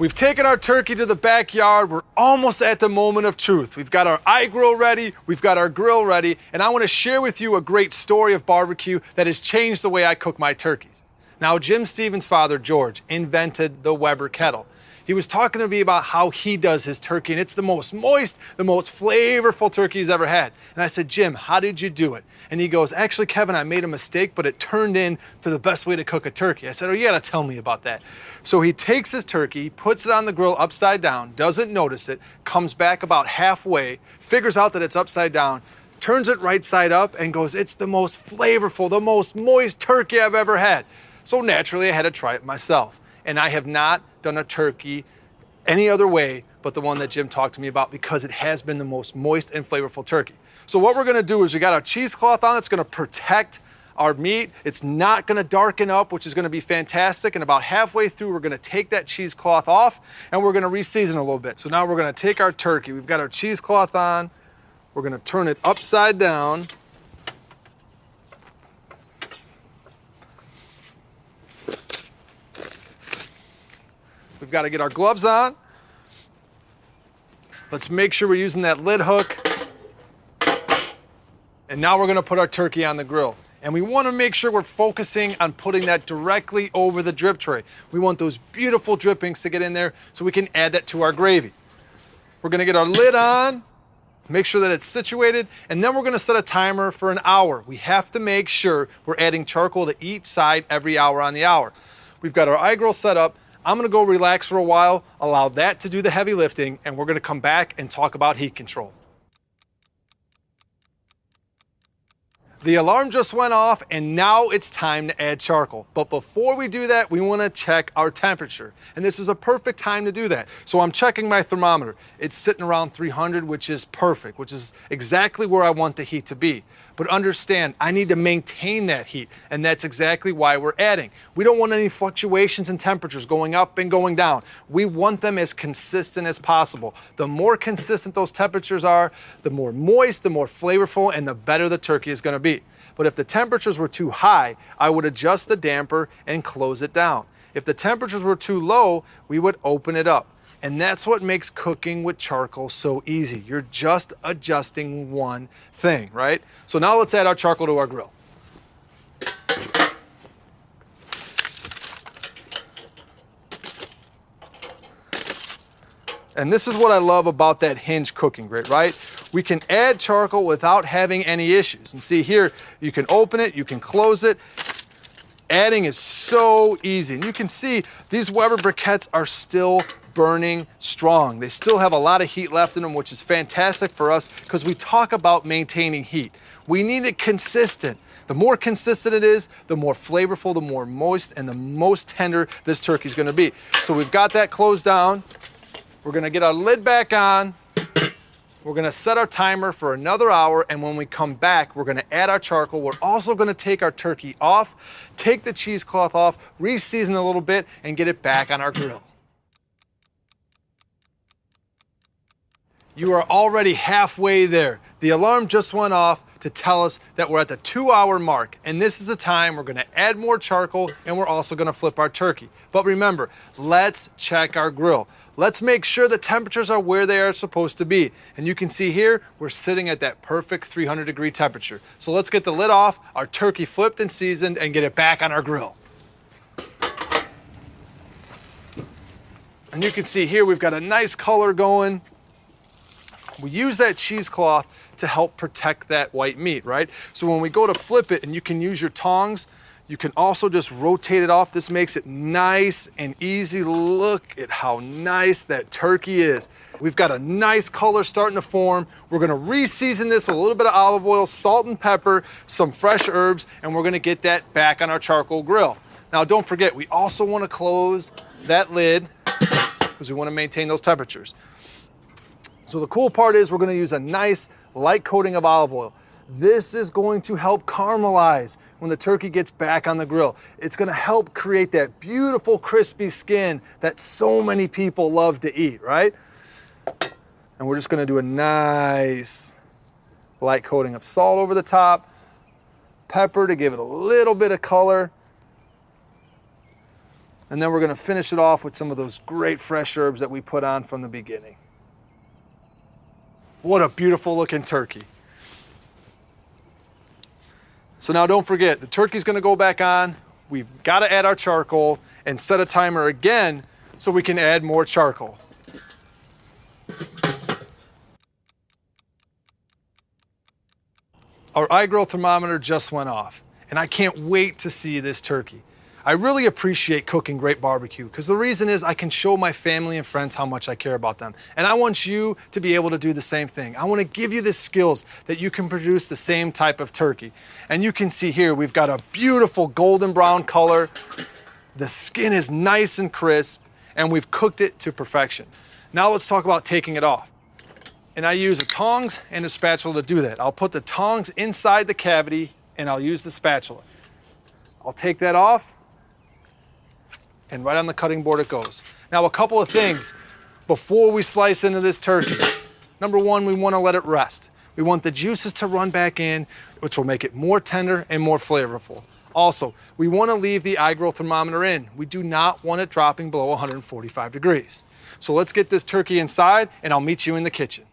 We've taken our turkey to the backyard. We're almost at the moment of truth. We've got our iGrill ready, we've got our grill ready, and I want to share with you a great story of barbecue that has changed the way I cook my turkeys. Now, Jim Stevens' father, George, invented the Weber kettle. He was talking to me about how he does his turkey, and it's the most moist, the most flavorful turkey he's ever had. And I said, Jim, how did you do it? And he goes, actually, Kevin, I made a mistake, but it turned into the best way to cook a turkey. I said, oh, you gotta tell me about that. So he takes his turkey, puts it on the grill upside down, doesn't notice it, comes back about halfway, figures out that it's upside down, turns it right side up, and goes, it's the most flavorful, the most moist turkey I've ever had. So naturally, I had to try it myself. And I have not done a turkey any other way but the one that Jim talked to me about, because it has been the most moist and flavorful turkey. So what we're gonna do is we got our cheesecloth on. It's gonna protect our meat. It's not gonna darken up, which is gonna be fantastic. And about halfway through, we're gonna take that cheesecloth off and we're gonna re-season a little bit. So now we're gonna take our turkey. We've got our cheesecloth on. We're gonna turn it upside down. We've got to get our gloves on. Let's make sure we're using that lid hook. And now we're going to put our turkey on the grill. And we want to make sure we're focusing on putting that directly over the drip tray. We want those beautiful drippings to get in there so we can add that to our gravy. We're going to get our lid on, make sure that it's situated, and then we're going to set a timer for an hour. We have to make sure we're adding charcoal to each side every hour on the hour. We've got our iGrill set up. I'm gonna go relax for a while, allow that to do the heavy lifting, and we're gonna come back and talk about heat control. The alarm just went off and now it's time to add charcoal. But before we do that, we wanna check our temperature. And this is a perfect time to do that. So I'm checking my thermometer. It's sitting around 300, which is perfect, which is exactly where I want the heat to be. But understand, I need to maintain that heat, and that's exactly why we're adding. We don't want any fluctuations in temperatures going up and going down. We want them as consistent as possible. The more consistent those temperatures are, the more moist, the more flavorful, and the better the turkey is gonna be. But if the temperatures were too high, I would adjust the damper and close it down. If the temperatures were too low, we would open it up. And that's what makes cooking with charcoal so easy. You're just adjusting one thing, right? So now let's add our charcoal to our grill. And this is what I love about that hinge cooking grit, right? We can add charcoal without having any issues. And see here, you can open it, you can close it. Adding is so easy. And you can see these Weber briquettes are still burning strong. They still have a lot of heat left in them, which is fantastic for us because we talk about maintaining heat. We need it consistent. The more consistent it is, the more flavorful, the more moist, and the most tender this turkey is gonna be. So we've got that closed down. We're gonna get our lid back on. We're gonna set our timer for another hour, and when we come back, we're gonna add our charcoal. We're also gonna take our turkey off, take the cheesecloth off, re-season a little bit, and get it back on our grill. You are already halfway there. The alarm just went off to tell us that we're at the 2-hour mark, and this is the time we're gonna add more charcoal, and we're also gonna flip our turkey. But remember, let's check our grill. Let's make sure the temperatures are where they are supposed to be. And you can see here, we're sitting at that perfect 300-degree temperature. So let's get the lid off, our turkey flipped and seasoned, and get it back on our grill. And you can see here, we've got a nice color going. We use that cheesecloth to help protect that white meat, right? So when we go to flip it, and you can use your tongs, you can also just rotate it off. This makes it nice and easy. Look at how nice that turkey is. We've got a nice color starting to form. We're gonna re-season this with a little bit of olive oil, salt and pepper, some fresh herbs, and we're gonna get that back on our charcoal grill. Now don't forget, we also wanna close that lid because we wanna maintain those temperatures. So the cool part is we're gonna use a nice light coating of olive oil. This is going to help caramelize when the turkey gets back on the grill. It's gonna help create that beautiful crispy skin that so many people love to eat, right? And we're just gonna do a nice light coating of salt over the top, pepper to give it a little bit of color. And then we're gonna finish it off with some of those great fresh herbs that we put on from the beginning. What a beautiful looking turkey. So now don't forget, the turkey's gonna go back on. We've gotta add our charcoal and set a timer again so we can add more charcoal. Our iGrill thermometer just went off, and I can't wait to see this turkey. I really appreciate cooking great barbecue because the reason is I can show my family and friends how much I care about them. And I want you to be able to do the same thing. I want to give you the skills that you can produce the same type of turkey. And you can see here, we've got a beautiful golden brown color. The skin is nice and crisp, and we've cooked it to perfection. Now let's talk about taking it off. And I use a tongs and a spatula to do that. I'll put the tongs inside the cavity and I'll use the spatula. I'll take that off and right on the cutting board it goes. Now a couple of things before we slice into this turkey. Number one, we want to let it rest. We want the juices to run back in, which will make it more tender and more flavorful. Also, we want to leave the iGrill thermometer in. We do not want it dropping below 145 degrees. So let's get this turkey inside and I'll meet you in the kitchen.